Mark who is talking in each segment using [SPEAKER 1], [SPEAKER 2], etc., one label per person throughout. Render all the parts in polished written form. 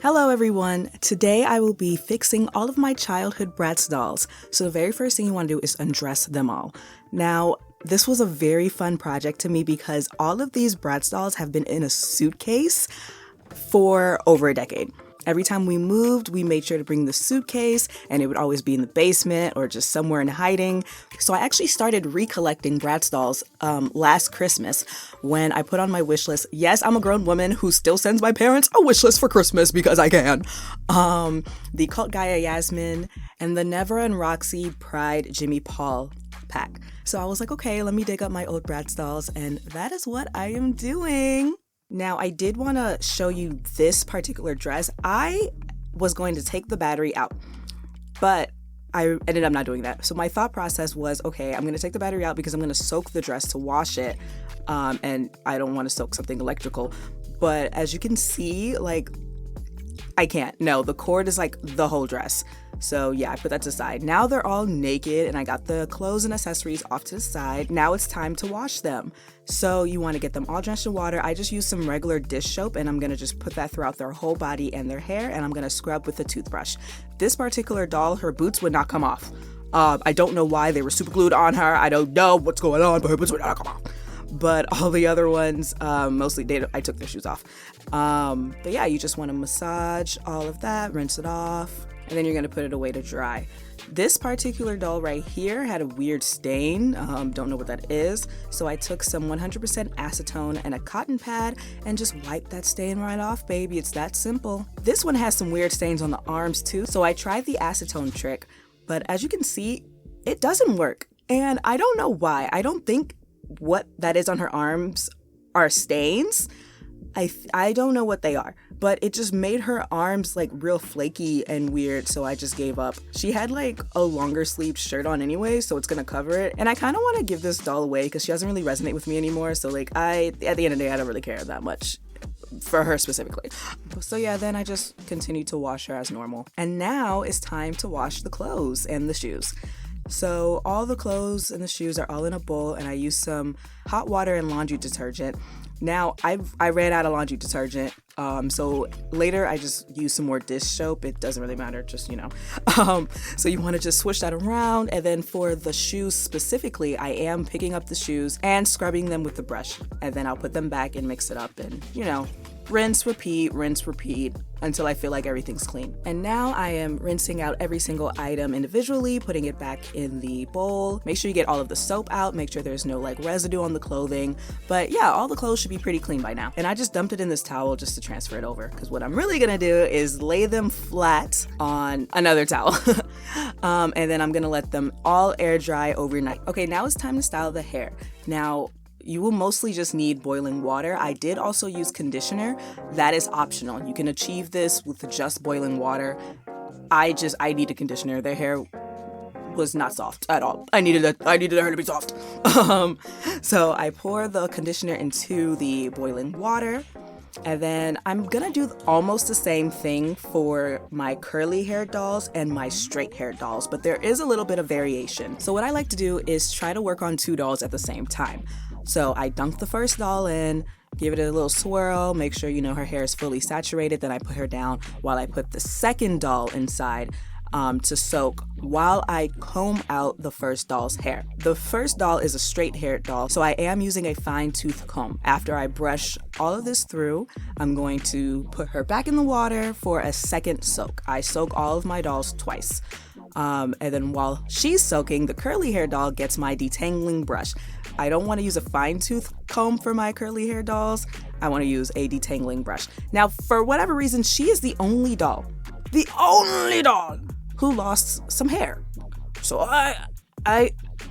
[SPEAKER 1] Hello everyone! Today I will be fixing all of my childhood Bratz dolls. So the very first thing you want to do is undress them all. Now, this was a very fun project to me because all of these Bratz dolls have been in a suitcase for over a decade. Every time we moved, we made sure to bring the suitcase, and it would always be in the basement or just somewhere in hiding. So I actually started recollecting Bratz dolls last Christmas when I put on my wish list. Yes, I'm a grown woman who still sends my parents a wish list for Christmas because I can. The Cult Gaia Yasmin and the Never and Roxy Pride Jimmy Paul pack. So I was like, okay, let me dig up my old Bratz dolls, and that is what I am doing. Now, I did want to show you this particular dress. I was going to take the battery out, but I ended up not doing that. So my thought process was, okay, I'm going to take the battery out because I'm going to soak the dress to wash it, and I don't want to soak something electrical. But as you can see, like, I can't. No, the cord is like the whole dress. So yeah, I put that to the side. Now they're all naked and I got the clothes and accessories off to the side. Now it's time to wash them. So you want to get them all drenched in water. I just use some regular dish soap and I'm going to just put that throughout their whole body and their hair, and I'm going to scrub with a toothbrush. This particular doll, her boots would not come off. I don't know why. They were super glued on her. I don't know what's going on, but her boots would not come off. But all the other ones, mostly I took their shoes off. But yeah, you just want to massage all of that, rinse it off, and then you're going to put it away to dry. This particular doll right here had a weird stain. Don't know what that is. So I took some 100% acetone and a cotton pad and just wiped that stain right off, baby. It's that simple. This one has some weird stains on the arms too. So I tried the acetone trick, but as you can see, it doesn't work. And I don't know why. I don't think what that is on her arms are stains. I don't know what they are, but it just made her arms like real flaky and weird, so I just gave up. She had like a longer sleeved shirt on anyway, so it's gonna cover it. And I kind of want to give this doll away because she doesn't really resonate with me anymore, so like at the end of the day, I don't really care that much for her specifically. So yeah, then I just continued to wash her as normal. And now it's time to wash the clothes and the shoes. So all the clothes and the shoes are all in a bowl, and I use some hot water and laundry detergent. Now, I ran out of laundry detergent, so later I just use some more dish soap. It doesn't really matter, just, so you want to just swish that around, and then for the shoes specifically, I am picking up the shoes and scrubbing them with the brush, and then I'll put them back and mix it up and, rinse, repeat, until I feel like everything's clean. And now I am rinsing out every single item individually, putting it back in the bowl. Make sure you get all of the soap out, make sure there's no like residue on the clothing. But yeah, all the clothes should be pretty clean by now. And I just dumped it in this towel just to transfer it over, because what I'm really gonna do is lay them flat on another towel. And then I'm gonna let them all air dry overnight. Okay, now it's time to style the hair. Now, you will mostly just need boiling water. I did also use conditioner. That is optional. You can achieve this with just boiling water. I need a conditioner. Their hair was not soft at all. I needed her to be soft. So I pour the conditioner into the boiling water. And then I'm gonna do almost the same thing for my curly hair dolls and my straight hair dolls, but there is a little bit of variation. So what I like to do is try to work on two dolls at the same time. So I dunk the first doll in, give it a little swirl, make sure her hair is fully saturated, then I put her down while I put the second doll inside to soak while I comb out the first doll's hair. The first doll is a straight haired doll, so I am using a fine tooth comb. After I brush all of this through, I'm going to put her back in the water for a second soak. I soak all of my dolls twice. And then while she's soaking, the curly hair doll gets my detangling brush. I don't want to use a fine tooth comb for my curly hair dolls. I want to use a detangling brush. Now, for whatever reason, she is the only doll who lost some hair. So I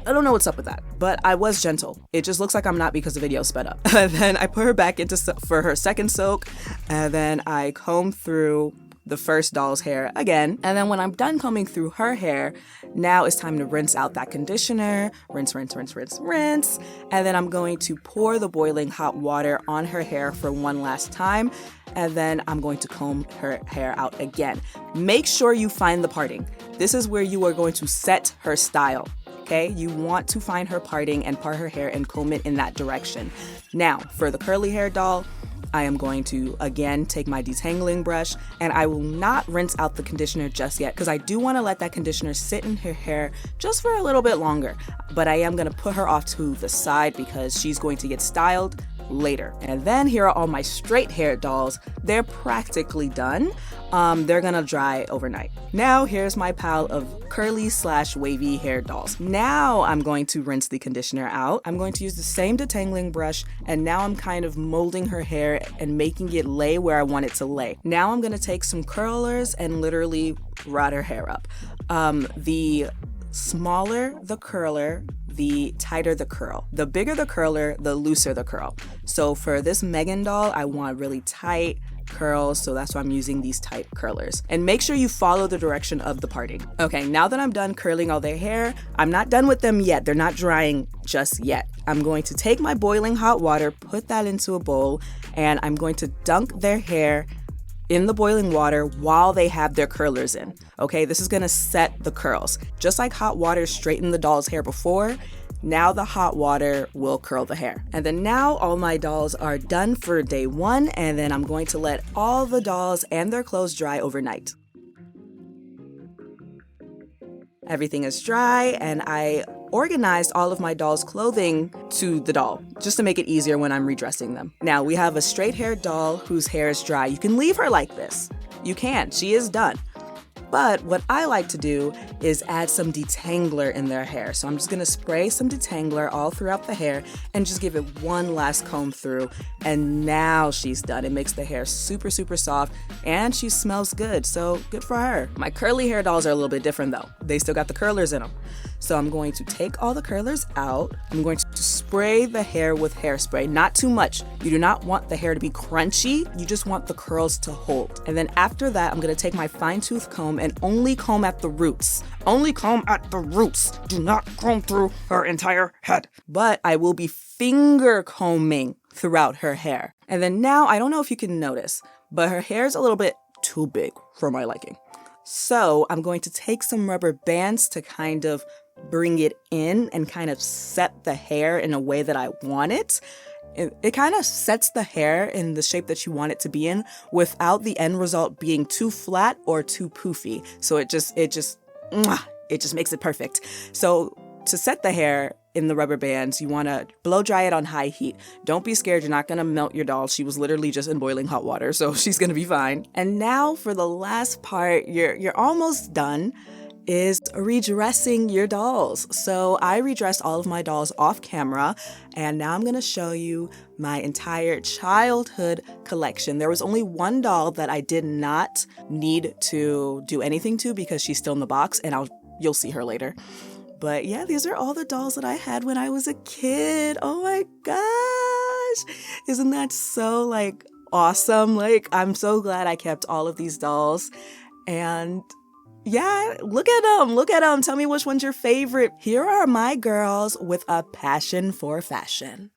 [SPEAKER 1] don't know what's up with that, but I was gentle. It just looks like I'm not because the video sped up. And then I put her back for her second soak, and then I comb through the first doll's hair again. And then when I'm done combing through her hair, now it's time to rinse out that conditioner. Rinse. And then I'm going to pour the boiling hot water on her hair for one last time. And then I'm going to comb her hair out again. Make sure you find the parting. This is where you are going to set her style. Okay, you want to find her parting and part her hair and comb it in that direction. Now, for the curly hair doll, I am going to, again, take my detangling brush, and I will not rinse out the conditioner just yet because I do want to let that conditioner sit in her hair just for a little bit longer. But I am going to put her off to the side because she's going to get styled later. And then here are all my straight hair dolls. They're practically done. They're gonna dry overnight. Now here's my pile of curly/wavy hair dolls. Now I'm going to rinse the conditioner out. I'm going to use the same detangling brush, and now I'm kind of molding her hair and making it lay where I want it to lay. Now I'm gonna take some curlers and literally rod her hair up. The smaller the curler, the tighter the curl. The bigger the curler, the looser the curl. So for this Megan doll, I want really tight curls, so that's why I'm using these tight curlers. And make sure you follow the direction of the parting. Okay, now that I'm done curling all their hair, I'm not done with them yet. They're not drying just yet. I'm going to take my boiling hot water, put that into a bowl, and I'm going to dunk their hair in the boiling water while they have their curlers in. Okay, this is gonna set the curls. Just like hot water straightened the doll's hair before, now the hot water will curl the hair. And then now all my dolls are done for day 1, and then I'm going to let all the dolls and their clothes dry overnight. Everything is dry, and I organized all of my doll's clothing to the doll, just to make it easier when I'm redressing them. Now, we have a straight-haired doll whose hair is dry. You can leave her like this. You can. She is done. But what I like to do is add some detangler in their hair. So I'm just gonna spray some detangler all throughout the hair and just give it one last comb through. And now she's done. It makes the hair super, super soft, and she smells good, so good for her. My curly hair dolls are a little bit different though. They still got the curlers in them. So I'm going to take all the curlers out. I'm going to spray the hair with hairspray, not too much. You do not want the hair to be crunchy. You just want the curls to hold. And then after that, I'm gonna take my fine tooth comb and only comb at the roots. Only comb at the roots. Do not comb through her entire head. But I will be finger combing throughout her hair. And then now, I don't know if you can notice, but her hair is a little bit too big for my liking. So I'm going to take some rubber bands to kind of bring it in and kind of set the hair in a way that I want it. It kind of sets the hair in the shape that you want it to be in without the end result being too flat or too poofy. So it just makes it perfect. So to set the hair in the rubber bands, you want to blow dry it on high heat. Don't be scared. You're not going to melt your doll. She was literally just in boiling hot water, so she's going to be fine. And now for the last part, you're almost done, is redressing your dolls. So I redressed all of my dolls off camera, and now I'm gonna show you my entire childhood collection. There was only one doll that I did not need to do anything to because she's still in the box, and you'll see her later. But yeah, these are all the dolls that I had when I was a kid. Oh my gosh, isn't that so awesome? I'm so glad I kept all of these dolls. And yeah, look at them. Tell me which one's your favorite. Here are my girls with a passion for fashion.